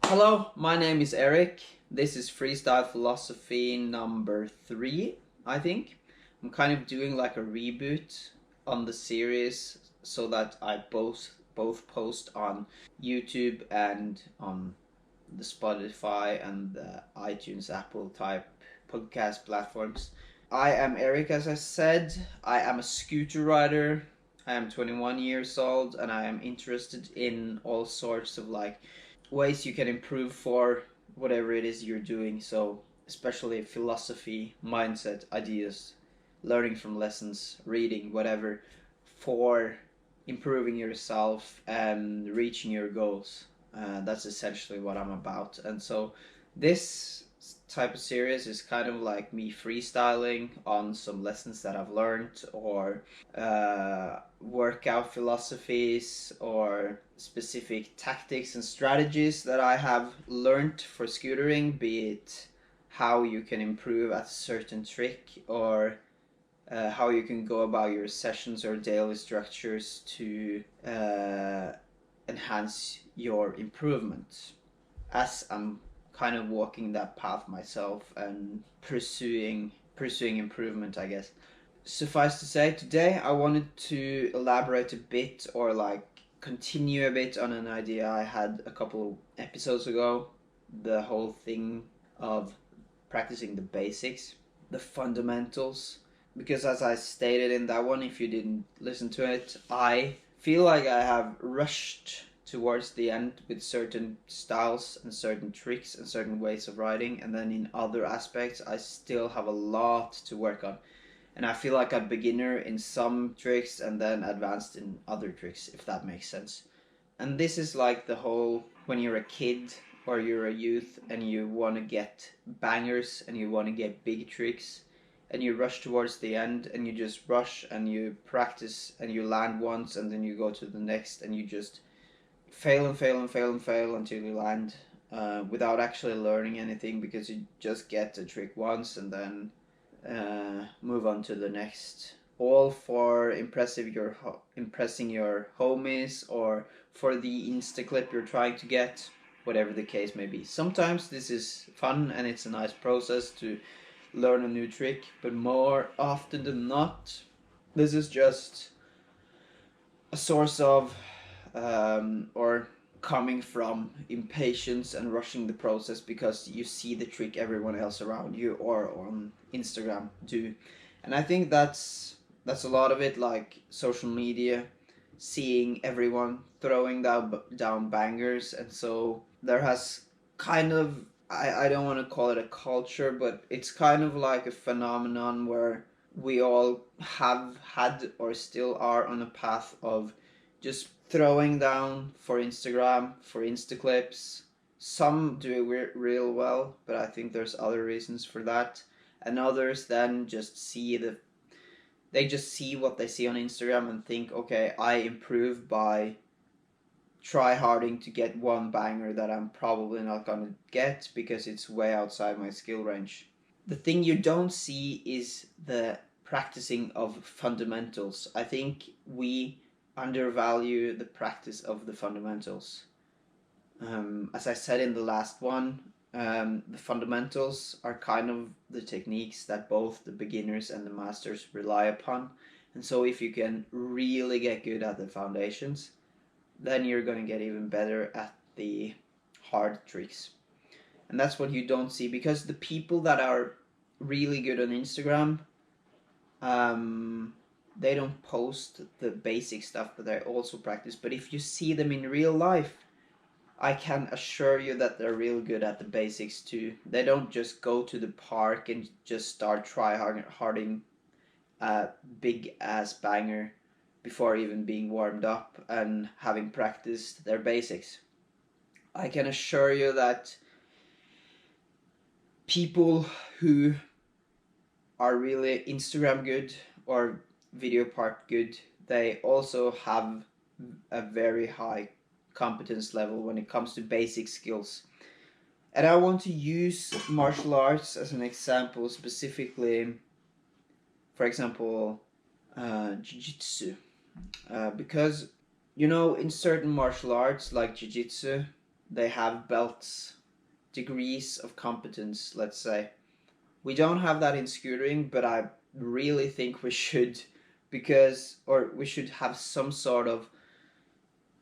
Hello, my name is Eric. This is Freestyle Philosophy number 3, I think. I'm kind of doing like a reboot on the series so that I both post on YouTube and on the Spotify and the iTunes, Apple type podcast platforms. I am Eric, as I said. I am a scooter rider. I am 21 years old and I am interested in all sorts of ways you can improve for whatever it is you're doing. So, especially philosophy, mindset, ideas, learning from lessons, reading, whatever, for improving yourself and reaching your goals. That's essentially what I'm about. And so, this type of series is kind of like me freestyling on some lessons that I've learned, or workout philosophies, or specific tactics and strategies that I have learned for scootering, be it how you can improve at a certain trick, or how you can go about your sessions or daily structures to enhance your improvement. As I'm kind of walking that path myself and pursuing improvement, I guess. Suffice to say, today I wanted to elaborate a bit, or continue a bit on an idea I had a couple of episodes ago. The whole thing of practicing the basics, the fundamentals. Because as I stated in that one, if you didn't listen to it, I feel like I have rushed towards the end with certain styles and certain tricks and certain ways of riding, and then in other aspects I still have a lot to work on. And I feel like a beginner in some tricks and then advanced in other tricks, if that makes sense. And this is like the whole, when you're a kid or you're a youth and you want to get bangers and you want to get big tricks, and you rush towards the end and you just rush and you practice and you land once and then you go to the next and you just fail and fail and fail and fail until you land, without actually learning anything, because you just get a trick once and then move on to the next, all for impressing your homies, or for the insta clip you're trying to get, whatever the case may be. Sometimes this is fun and it's a nice process to learn a new trick, but more often than not, this is just a source of or coming from impatience and rushing the process because you see the trick everyone else around you or on Instagram do. And I think that's a lot of it, like social media, seeing everyone throwing down bangers. And so there has kind of, I don't want to call it a culture, but it's kind of like a phenomenon where we all have had or still are on a path of just throwing down for Instagram, for Insta clips. Some do it real well, but I think there's other reasons for that. And others then just see they just see what they see on Instagram and think, okay, I improve by try harding to get one banger that I'm probably not gonna get because it's way outside my skill range. The thing you don't see is the practicing of fundamentals. I think we undervalue the practice of the fundamentals. As I said in the last one, the fundamentals are kind of the techniques that both the beginners and the masters rely upon. And so if you can really get good at the foundations, then you're going to get even better at the hard tricks. And that's what you don't see, because the people that are really good on Instagram, they don't post the basic stuff, but they also practice. But if you see them in real life, I can assure you that they're real good at the basics too. They don't just go to the park and just start harding a big ass banger before even being warmed up and having practiced their basics. I can assure you that people who are really Instagram good or video part good, they also have a very high competence level when it comes to basic skills. And I want to use martial arts as an example, specifically, for example, jiu-jitsu. Because, in certain martial arts like jiu-jitsu, they have belts, degrees of competence, let's say. We don't have that in scootering, but I really think we should, or we should have some sort of,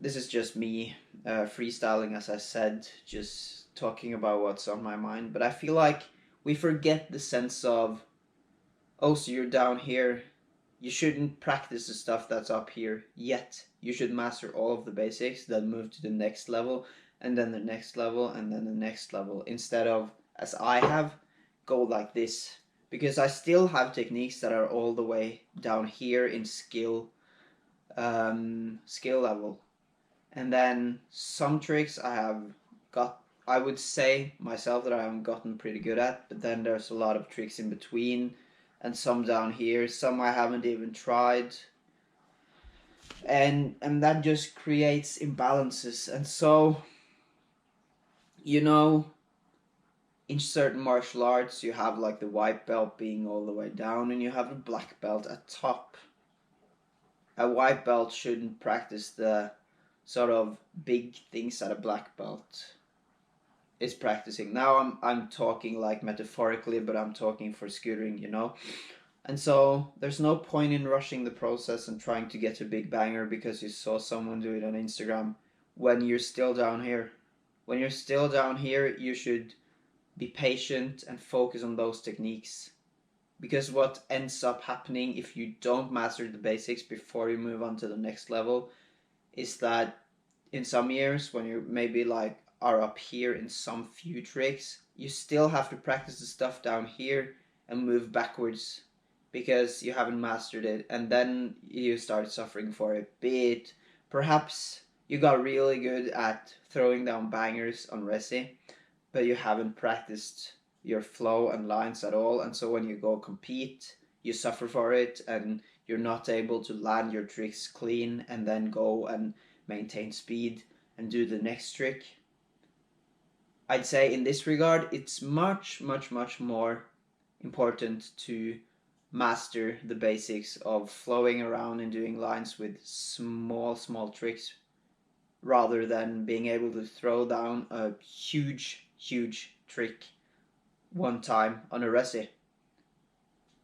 this is just me freestyling, as I said, just talking about what's on my mind, but I feel like we forget the sense of, oh, so you're down here, you shouldn't practice the stuff that's up here yet. You should master all of the basics, then move to the next level, and then the next level, and then the next level, instead of, as I have, go like this. Because I still have techniques that are all the way down here in skill level. And then some tricks I would say myself that I haven't gotten pretty good at, but then there's a lot of tricks in between, and some down here, some I haven't even tried, and that just creates imbalances. And so, you know, in certain martial arts, you have like the white belt being all the way down, and you have the black belt at top. A white belt shouldn't practice the sort of big things that a black belt is practicing. Now I'm talking like metaphorically, but I'm talking for scootering, you know. And so there's no point in rushing the process and trying to get a big banger because you saw someone do it on Instagram when you're still down here. When you're still down here, you should be patient and focus on those techniques. Because what ends up happening if you don't master the basics before you move on to the next level is that in some years, when you maybe like are up here in some few tricks, you still have to practice the stuff down here and move backwards because you haven't mastered it, and then you start suffering for it. Be it perhaps you got really good at throwing down bangers on resi, but you haven't practiced your flow and lines at all, and so when you go compete, you suffer for it, and you're not able to land your tricks clean and then go and maintain speed and do the next trick. I'd say in this regard, it's much, much, much more important to master the basics of flowing around and doing lines with small, small tricks rather than being able to throw down a huge, huge trick one time on a resi.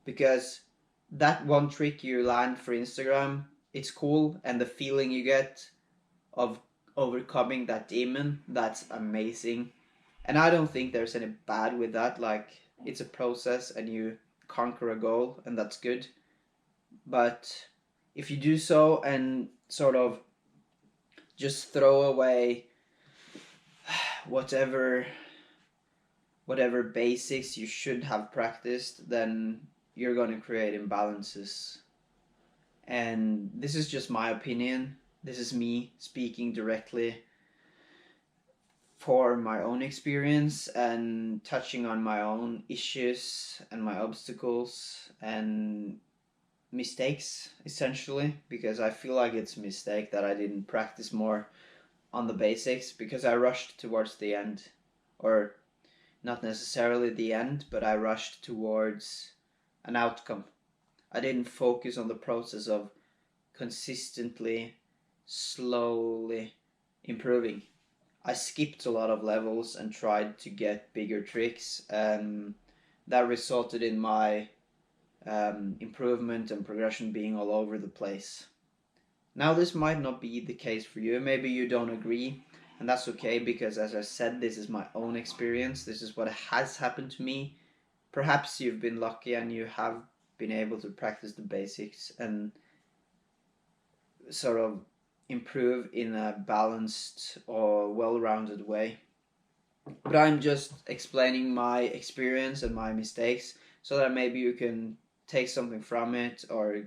Because that one trick you land for Instagram, it's cool, and the feeling you get of overcoming that demon, that's amazing. And I don't think there's any bad with that. Like, it's a process and you conquer a goal, and that's good. But if you do so and sort of just throw away whatever basics you should have practiced, then you're going to create imbalances. And this is just my opinion. This is me speaking directly for my own experience and touching on my own issues and my obstacles and mistakes, essentially, because I feel like it's a mistake that I didn't practice more on the basics because I rushed towards the end, or not necessarily the end, but I rushed towards an outcome. I didn't focus on the process of consistently, slowly improving. I skipped a lot of levels and tried to get bigger tricks, and that resulted in my improvement and progression being all over the place. Now, this might not be the case for you. Maybe you don't agree, and that's okay because, as I said, this is my own experience. This is what has happened to me. Perhaps you've been lucky and you have been able to practice the basics and sort of improve in a balanced or well-rounded way. But I'm just explaining my experience and my mistakes so that maybe you can take something from it or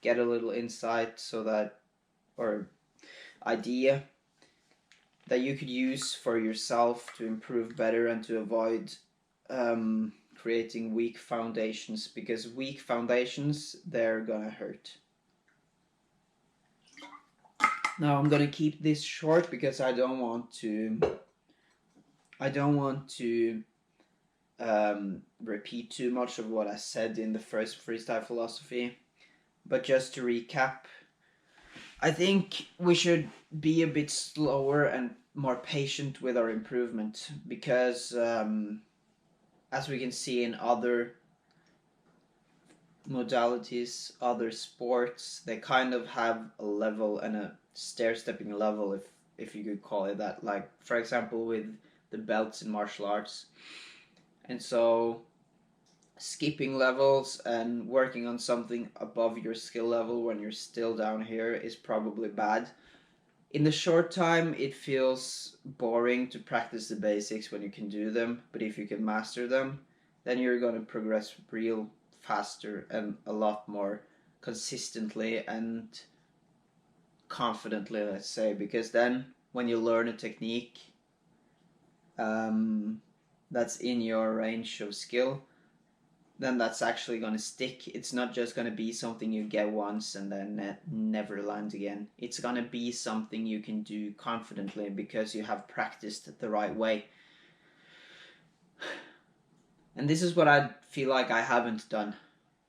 get a little insight so that, or idea that you could use for yourself to improve better and to avoid creating weak foundations, because weak foundations, they're gonna hurt. Now I'm gonna keep this short because I don't want to repeat too much of what I said in the first freestyle philosophy. But just to recap, I think we should be a bit slower and more patient with our improvement, because as we can see in other modalities, other sports, they kind of have a level and a stair-stepping level, if you could call it that. Like, for example, with the belts in martial arts. And so skipping levels and working on something above your skill level when you're still down here is probably bad. In the short time, it feels boring to practice the basics when you can do them, but if you can master them, then you're going to progress real faster and a lot more consistently and confidently, let's say, because then when you learn a technique that's in your range of skill, then that's actually going to stick. It's not just going to be something you get once and then never land again. It's going to be something you can do confidently because you have practiced the right way. And this is what I feel like I haven't done.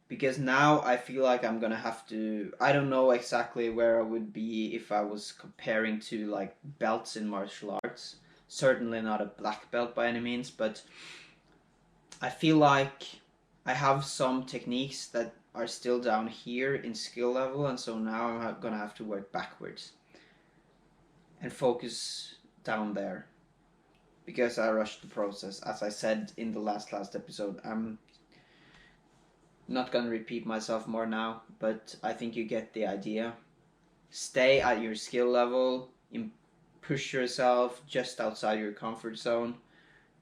Because now I feel like I'm going to have to... I don't know exactly where I would be if I was comparing to like belts in martial arts. Certainly not a black belt by any means, but I feel like I have some techniques that are still down here in skill level, and so now I'm gonna have to work backwards and focus down there because I rushed the process. As I said in the last episode, I'm not gonna repeat myself more now, but I think you get the idea. Stay at your skill level, push yourself just outside your comfort zone,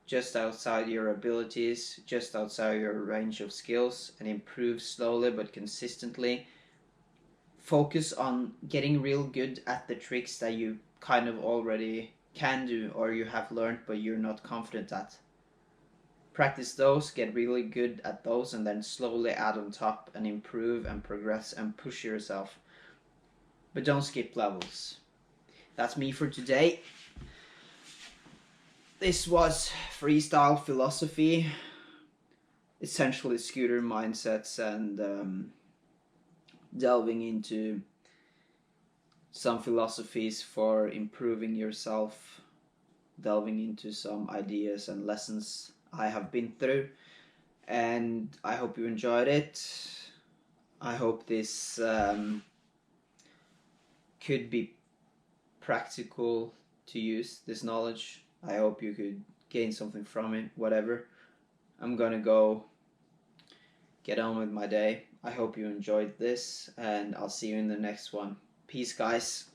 just outside your abilities, just outside your range of skills, and improve slowly but consistently. Focus on getting real good at the tricks that you kind of already can do or you have learned but you're not confident at. Practice those, get really good at those, and then slowly add on top and improve and progress and push yourself. But don't skip levels. That's me for today. This was freestyle philosophy, essentially scooter mindsets, and delving into some philosophies for improving yourself, delving into some ideas and lessons I have been through, and I hope you enjoyed it. I hope this could be practical to use, this knowledge. I hope you could gain something from it, whatever. I'm gonna go get on with my day. I hope you enjoyed this, and I'll see you in the next one. Peace, guys.